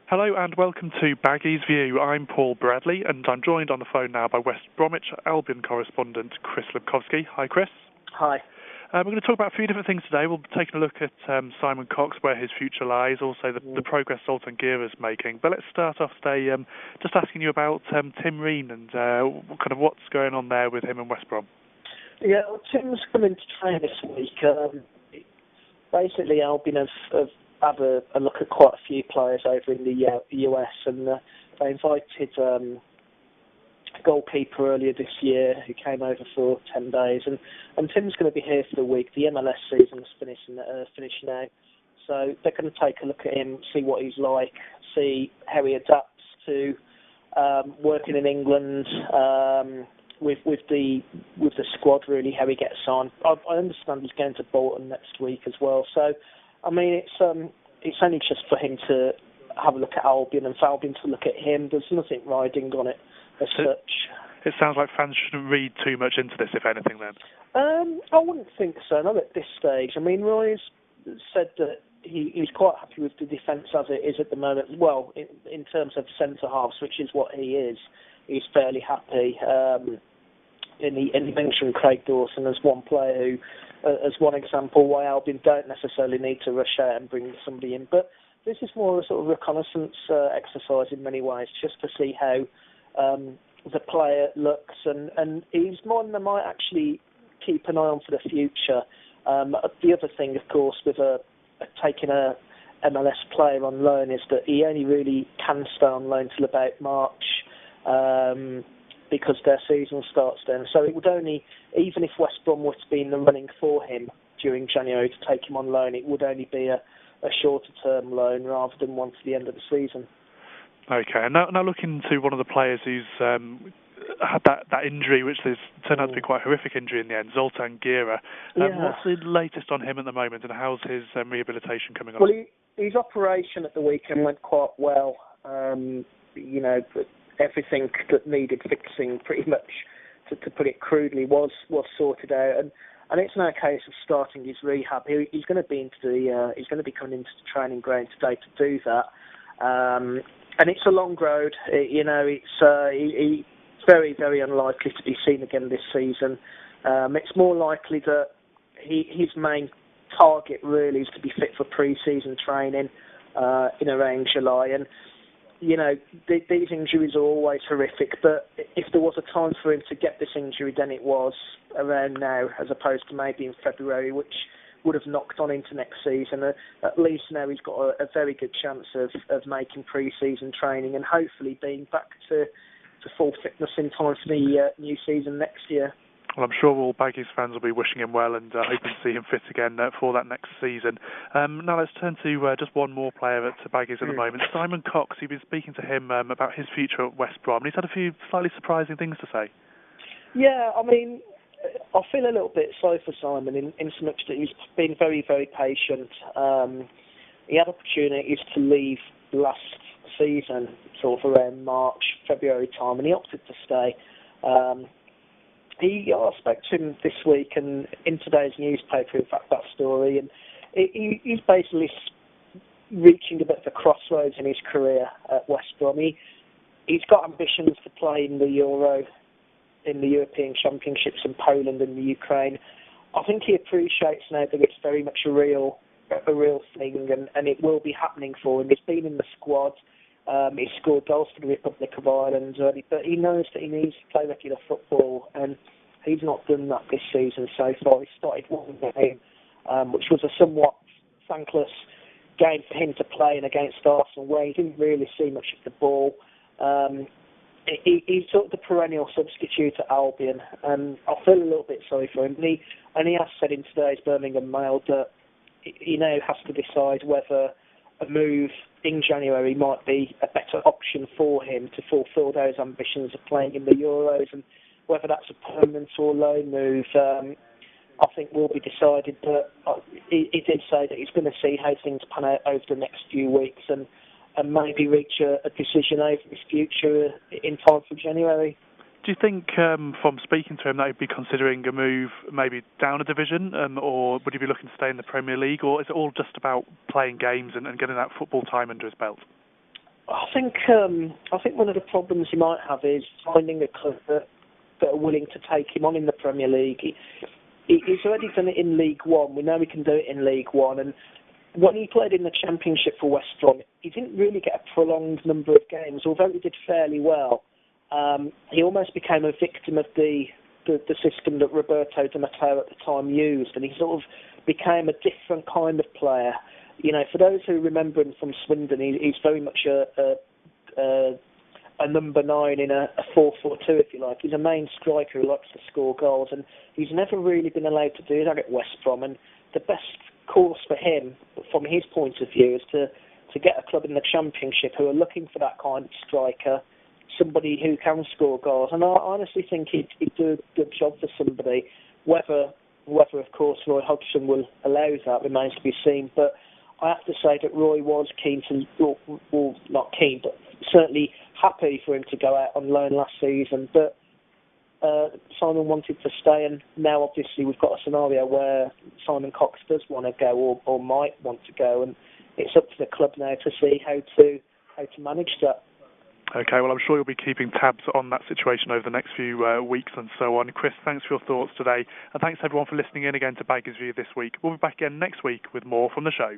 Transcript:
Hello and welcome to Baggies View. I'm Paul Bradley and I'm joined on the phone now by West Bromwich Albion correspondent Chris Lipkowski. Hi Chris. Hi. We're going to talk about a few different things today. We'll be taking a look at Simon Cox, where his future lies, also the progress Zoltan Gera is making. But let's start off today just asking you about Tim Ream and kind of what's going on there with him and West Brom. Yeah, well, Tim's coming to train this week. Basically, Albion have had a look at quite a few players over in the US, and they invited a goalkeeper earlier this year who came over for 10 days, and Tim's going to be here for the week. The MLS season's finished now, so they're going to take a look at him, see what he's like, see how he adapts to working in England with the squad, really, how he gets on. I understand he's going to Bolton next week as well, so I mean it's only just for him to have a look at Albion and for Albion to look at him. There's nothing riding on it as such. It sounds like fans shouldn't read too much into this, if anything, then. I wouldn't think so, not at this stage. I mean, Roy's said that he's quite happy with the defence as it is at the moment. Well, in terms of centre-halves, which is what he is, he's fairly happy. And he mentioned Craig Dawson as one player who, as one example, why Albion don't necessarily need to rush out and bring somebody in. But this is more a sort of reconnaissance exercise in many ways, just to see how the player looks, and he's one that might actually keep an eye on for the future. The other thing, of course, with taking a MLS player on loan is that he only really can stay on loan till about March, because their season starts then. So it would only, even if West Brom were to be in the running for him during January to take him on loan, it would only be a shorter term loan rather than one to the end of the season. Okay, and now looking to one of the players who's had that injury, which has turned out to be quite a horrific injury in the end, Zoltan Gera. What's the latest on him at the moment, and how's his rehabilitation coming on? Well, his operation at the weekend went quite well. But everything that needed fixing, pretty much, to put it crudely, was sorted out, and it's now a case of starting his rehab. He's going to be coming into the training ground today to do that. And it's a long road. It's very, very unlikely to be seen again this season. It's more likely that his main target really is to be fit for pre-season training in around July. And these injuries are always horrific, but if there was a time for him to get this injury, then it was around now, as opposed to maybe in February, which would have knocked on into next season. At least now he's got a very good chance of making pre-season training and hopefully being back to full fitness in time for the new season next year. Well, I'm sure all Baggies fans will be wishing him well and hoping to see him fit again for that next season. Now let's turn to just one more player at Baggies at the moment, Simon Cox. You've been speaking to him about his future at West Brom, and he's had a few slightly surprising things to say. Yeah, I mean, I feel a little bit sorry for Simon in so much that he's been very, very patient. He had opportunities to leave last season, sort of around March, February time, and he opted to stay. I spoke to him this week, and in today's newspaper, in fact, that story, and he's basically reaching a bit of a crossroads in his career at West Brom. He's got ambitions to play in the Euro, in the European Championships in Poland and the Ukraine. I think he appreciates now that it's very much a real thing, and it will be happening for him. He's been in the squad. He scored goals for the Republic of Ireland already, but he knows that he needs to play regular football, and he's not done that this season so far. He started one game, which was a somewhat thankless game for him to play in against Arsenal, where he didn't really see much of the ball. He's sort of the perennial substitute at Albion, and I feel a little bit sorry for him. And he has said in today's Birmingham Mail that he now has to decide whether a move in January might be a better option for him to fulfil those ambitions of playing in the Euros, and whether that's a permanent or loan move, I think will be decided. But he did say that he's going to see how things pan out over the next few weeks and maybe reach a decision over his future in time for January. Do you think, from speaking to him, that he'd be considering a move maybe down a division, or would he be looking to stay in the Premier League, or is it all just about playing games and getting that football time under his belt? I think one of the problems he might have is finding a club that are willing to take him on in the Premier League. He's already done it in League One. We know he can do it in League One. And when he played in the Championship for West Brom, he didn't really get a prolonged number of games, although he did fairly well. He almost became a victim of the system that Roberto Di Matteo at the time used, and he sort of became a different kind of player. You know, for those who remember him from Swindon, he's very much a number 9 in a 4-4-2, if you like. He's a main striker who likes to score goals, and he's never really been allowed to do that at West Brom. And the best course for him, from his point of view, is to get a club in the Championship who are looking for that kind of striker, somebody who can score goals. And I honestly think he'd do a good job for somebody. Whether of course Roy Hodgson will allow that remains to be seen. But I have to say that Roy was keen to, well, not keen, but certainly happy for him to go out on loan last season. But Simon wanted to stay, and now obviously we've got a scenario where Simon Cox does want to go or might want to go, and it's up to the club now to see how to manage that. Okay, well, I'm sure you'll be keeping tabs on that situation over the next few weeks and so on. Chris, thanks for your thoughts today, and thanks everyone for listening in again to Baggies View this week. We'll be back again next week with more from the show.